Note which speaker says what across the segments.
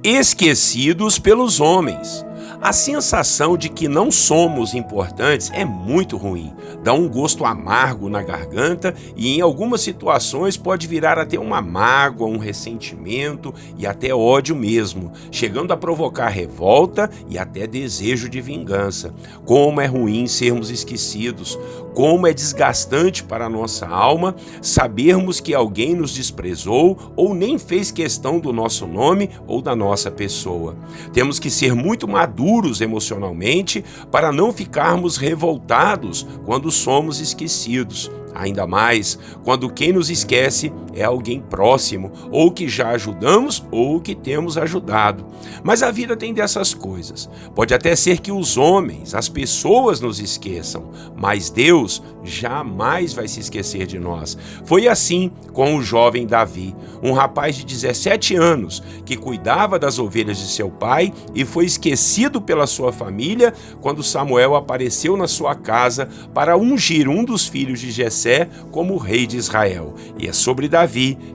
Speaker 1: Esquecidos pelos homens. A sensação de que não somos importantes é muito ruim, dá um gosto amargo na garganta e em algumas situações pode virar até uma mágoa, um ressentimento e até ódio mesmo, chegando a provocar revolta e até desejo de vingança. Como é ruim sermos esquecidos, como é desgastante para a nossa alma sabermos que alguém nos desprezou ou nem fez questão do nosso nome ou da nossa pessoa. Temos que ser muito maduros emocionalmente para não ficarmos revoltados quando somos esquecidos. Ainda mais quando quem nos esquece é alguém próximo, ou que já ajudamos ou que temos ajudado. Mas a vida tem dessas coisas. Pode até ser que os homens, as pessoas nos esqueçam, mas Deus jamais vai se esquecer de nós. Foi assim com o jovem Davi, um rapaz de 17 anos que cuidava das ovelhas de seu pai e foi esquecido pela sua família quando Samuel apareceu na sua casa para ungir um dos filhos de Jessé como rei de Israel. E é sobre Davi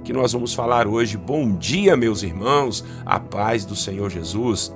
Speaker 1: que nós vamos falar hoje. Bom dia, meus irmãos, a paz do Senhor Jesus.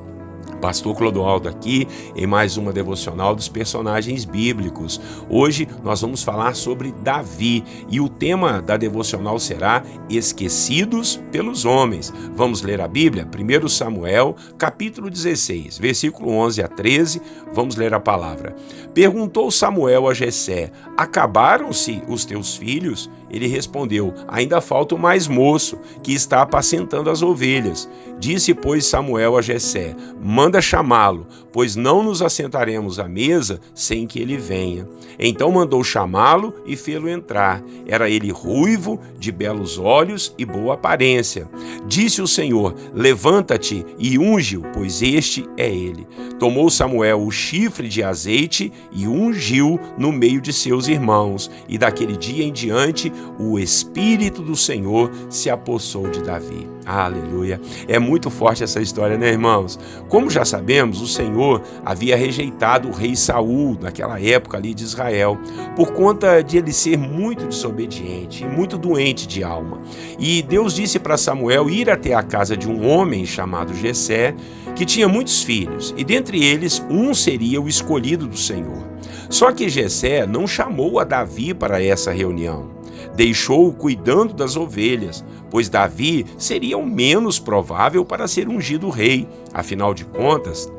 Speaker 1: Pastor Clodoaldo aqui em mais uma devocional dos personagens bíblicos. Hoje nós vamos falar sobre Davi e o tema da devocional será Esquecidos pelos Homens. Vamos ler a Bíblia? 1 Samuel, capítulo 16, versículo 11 a 13. Vamos ler a palavra. Perguntou Samuel a Jessé: acabaram-se os teus filhos? Ele respondeu: ainda falta o mais moço, que está apacentando as ovelhas. Disse, pois, Samuel a Jessé: manda chamá-lo, pois não nos assentaremos à mesa sem que ele venha. Então mandou chamá-lo e fê-lo entrar. Era ele ruivo, de belos olhos e boa aparência. Disse o Senhor: levanta-te e unge-o, pois este é ele. Tomou Samuel o chifre de azeite e ungiu no meio de seus irmãos. E daquele dia em diante, o Espírito do Senhor se apossou de Davi. Aleluia! É muito forte essa história, né, irmãos? Como já sabemos, o Senhor havia rejeitado o rei Saul naquela época ali de Israel, por conta de ele ser muito desobediente e muito doente de alma. E Deus disse para Samuel ir até a casa de um homem chamado Jessé, que tinha muitos filhos, e dentre eles um seria o escolhido do Senhor. Só que Jessé não chamou a Davi para essa reunião. Deixou-o cuidando das ovelhas, pois Davi seria o menos provável para ser ungido rei. Afinal de contas,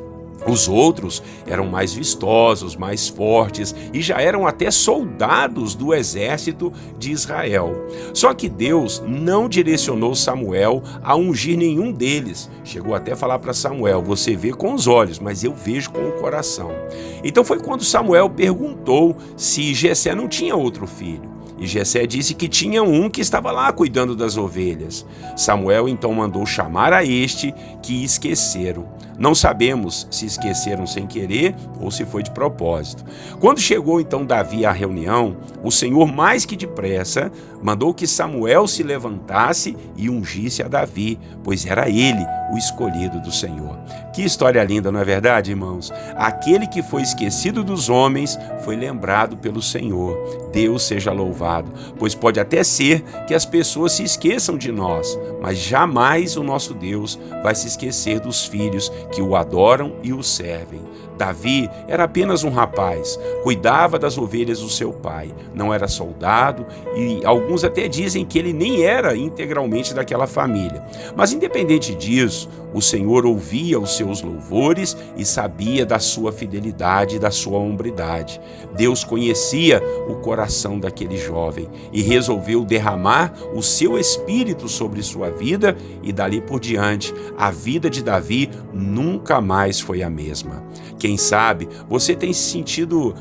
Speaker 1: os outros eram mais vistosos, mais fortes e já eram até soldados do exército de Israel. Só que Deus não direcionou Samuel a ungir nenhum deles. Chegou até a falar para Samuel: você vê com os olhos, mas eu vejo com o coração. Então foi quando Samuel perguntou se Jessé não tinha outro filho. E Jessé disse que tinha um que estava lá cuidando das ovelhas. Samuel então mandou chamar a este, que esqueceram. Não sabemos se esqueceram sem querer ou se foi de propósito. Quando chegou então Davi à reunião, o Senhor mais que depressa mandou que Samuel se levantasse e ungisse a Davi, pois era ele o escolhido do Senhor. Que história linda, não é verdade, irmãos? Aquele que foi esquecido dos homens foi lembrado pelo Senhor. Deus seja louvado, pois pode até ser que as pessoas se esqueçam de nós, mas jamais o nosso Deus vai se esquecer dos filhos que o adoram e o servem. Davi era apenas um rapaz, cuidava das ovelhas do seu pai, não era soldado e alguns até dizem que ele nem era integralmente daquela família. Mas independente disso, o Senhor ouvia os seus louvores e sabia da sua fidelidade e da sua hombridade. Deus conhecia o coração daquele jovem e resolveu derramar o seu espírito sobre sua vida e dali por diante a vida de Davi nunca mais foi a mesma. Quem sabe você tem sentido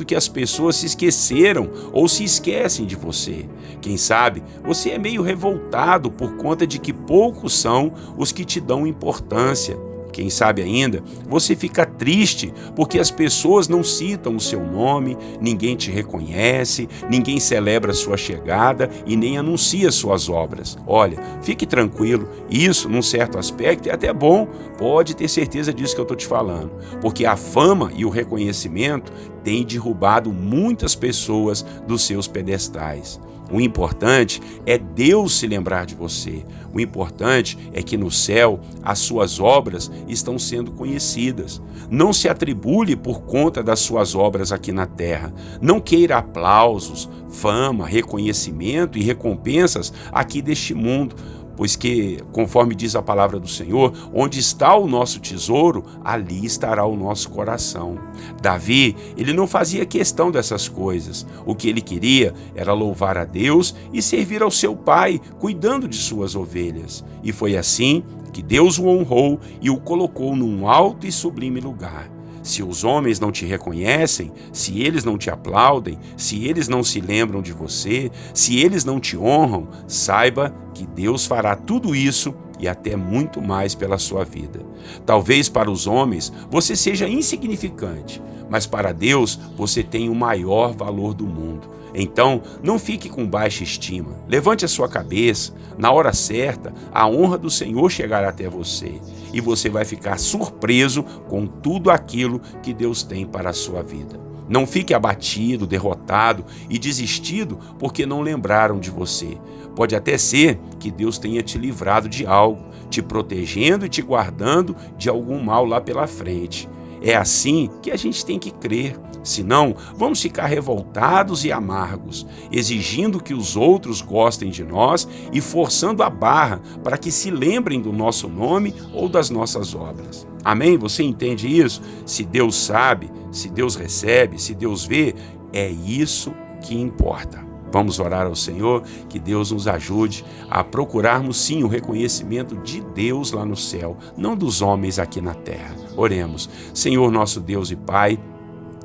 Speaker 1: que as pessoas se esqueceram ou se esquecem de você. Quem sabe você é meio revoltado por conta de que poucos são os que te dão importância. Quem sabe ainda, você fica triste porque as pessoas não citam o seu nome, ninguém te reconhece, ninguém celebra sua chegada e nem anuncia suas obras. Olha, fique tranquilo, isso, num certo aspecto, é até bom, pode ter certeza disso que eu estou te falando, porque a fama e o reconhecimento têm derrubado muitas pessoas dos seus pedestais. O importante é Deus se lembrar de você. O importante é que no céu as suas obras estão sendo conhecidas. Não se atribule por conta das suas obras aqui na terra. Não queira aplausos, fama, reconhecimento e recompensas aqui deste mundo. Pois que, conforme diz a palavra do Senhor, onde está o nosso tesouro, ali estará o nosso coração. Davi, ele não fazia questão dessas coisas. O que ele queria era louvar a Deus e servir ao seu pai, cuidando de suas ovelhas. E foi assim que Deus o honrou e o colocou num alto e sublime lugar. Se os homens não te reconhecem, se eles não te aplaudem, se eles não se lembram de você, se eles não te honram, saiba que Deus fará tudo isso e até muito mais pela sua vida. Talvez para os homens você seja insignificante, mas para Deus você tem o maior valor do mundo. Então, não fique com baixa estima. Levante a sua cabeça. Na hora certa, a honra do Senhor chegará até você. E você vai ficar surpreso com tudo aquilo que Deus tem para a sua vida. Não fique abatido, derrotado e desistido porque não lembraram de você. Pode até ser que Deus tenha te livrado de algo, te protegendo e te guardando de algum mal lá pela frente. É assim que a gente tem que crer. Senão, vamos ficar revoltados e amargos, exigindo que os outros gostem de nós e forçando a barra para que se lembrem do nosso nome ou das nossas obras. Amém? Você entende isso? Se Deus sabe, se Deus recebe, se Deus vê, é isso que importa. Vamos orar ao Senhor, que Deus nos ajude a procurarmos sim o reconhecimento de Deus lá no céu, não dos homens aqui na terra. Oremos. Senhor, nosso Deus e Pai,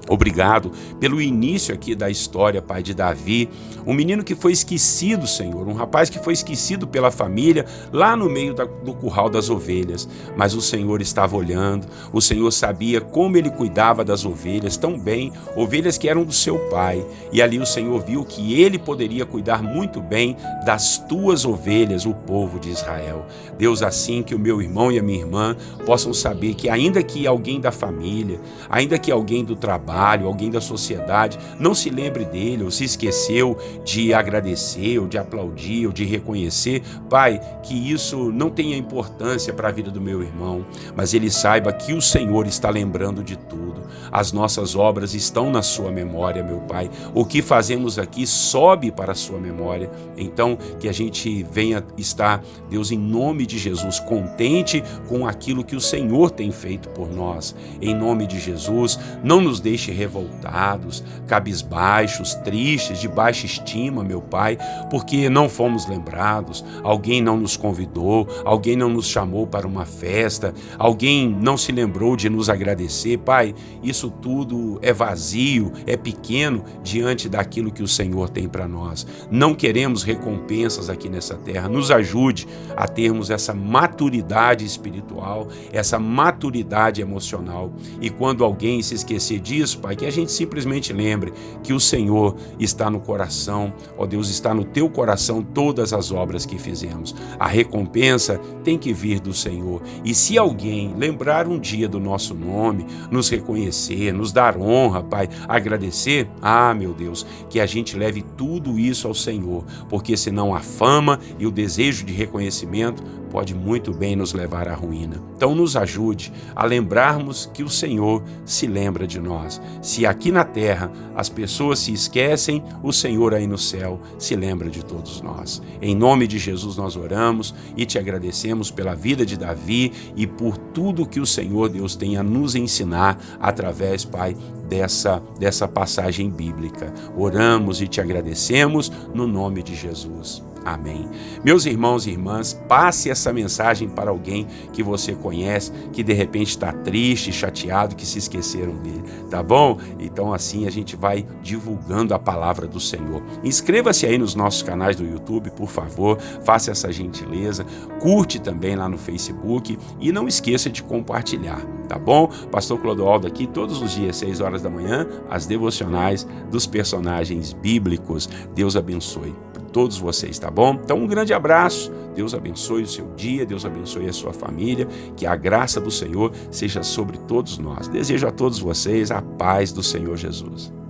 Speaker 1: obrigado pelo início aqui da história, Pai, de Davi, um menino que foi esquecido, Senhor, um rapaz que foi esquecido pela família lá no meio do curral das ovelhas, mas o Senhor estava olhando, o Senhor sabia como ele cuidava das ovelhas tão bem, ovelhas que eram do seu pai, e ali o Senhor viu que ele poderia cuidar muito bem das tuas ovelhas, o povo de Israel. Deus, assim que o meu irmão e a minha irmã possam saber que ainda que alguém da família, ainda que alguém do trabalho, alguém da sociedade não se lembre dele ou se esqueceu de agradecer ou de aplaudir ou de reconhecer, Pai, que isso não tenha importância para a vida do meu irmão, mas ele saiba que o Senhor está lembrando de tudo. As nossas obras estão na sua memória, meu Pai. O que fazemos aqui sobe para a sua memória. Então, que a gente venha estar, Deus, em nome de Jesus, contente com aquilo que o Senhor tem feito por nós. Em nome de Jesus, não nos deixe revoltados, cabisbaixos, tristes, de baixa estima, meu Pai, porque não fomos lembrados, alguém não nos convidou, alguém não nos chamou para uma festa, alguém não se lembrou de nos agradecer. Pai, isso tudo é vazio, é pequeno diante daquilo que o Senhor tem para nós. Não queremos recompensas aqui nessa terra. Nos ajude a termos essa maturidade espiritual, essa maturidade emocional. E quando alguém se esquecer disso, Pai, que a gente simplesmente lembre que o Senhor está no coração, ó Deus, está no teu coração todas as obras que fizemos. A recompensa tem que vir do Senhor. E se alguém lembrar um dia do nosso nome, nos reconhecer, nos dar honra, Pai, agradecer, meu Deus, que a gente leve tudo isso ao Senhor, porque senão a fama e o desejo de reconhecimento pode muito bem nos levar à ruína. Então nos ajude a lembrarmos que o Senhor se lembra de nós. Se aqui na terra as pessoas se esquecem, o Senhor aí no céu se lembra de todos nós. Em nome de Jesus nós oramos e te agradecemos pela vida de Davi e por tudo que o Senhor Deus tem a nos ensinar através, Pai, dessa passagem bíblica. Oramos e te agradecemos no nome de Jesus. Amém. Meus irmãos e irmãs, passe essa mensagem para alguém que você conhece, que de repente está triste, chateado, que se esqueceram dele, tá bom? Então assim a gente vai divulgando a palavra do Senhor. Inscreva-se aí nos nossos canais do YouTube, por favor, faça essa gentileza, curte também lá no Facebook e não esqueça de compartilhar, tá bom? Pastor Clodoaldo aqui todos os dias, 6 horas da manhã, as devocionais dos personagens bíblicos. Deus abençoe todos vocês, tá bom? Então um grande abraço, Deus abençoe o seu dia, Deus abençoe a sua família, que a graça do Senhor seja sobre todos nós. Desejo a todos vocês a paz do Senhor Jesus.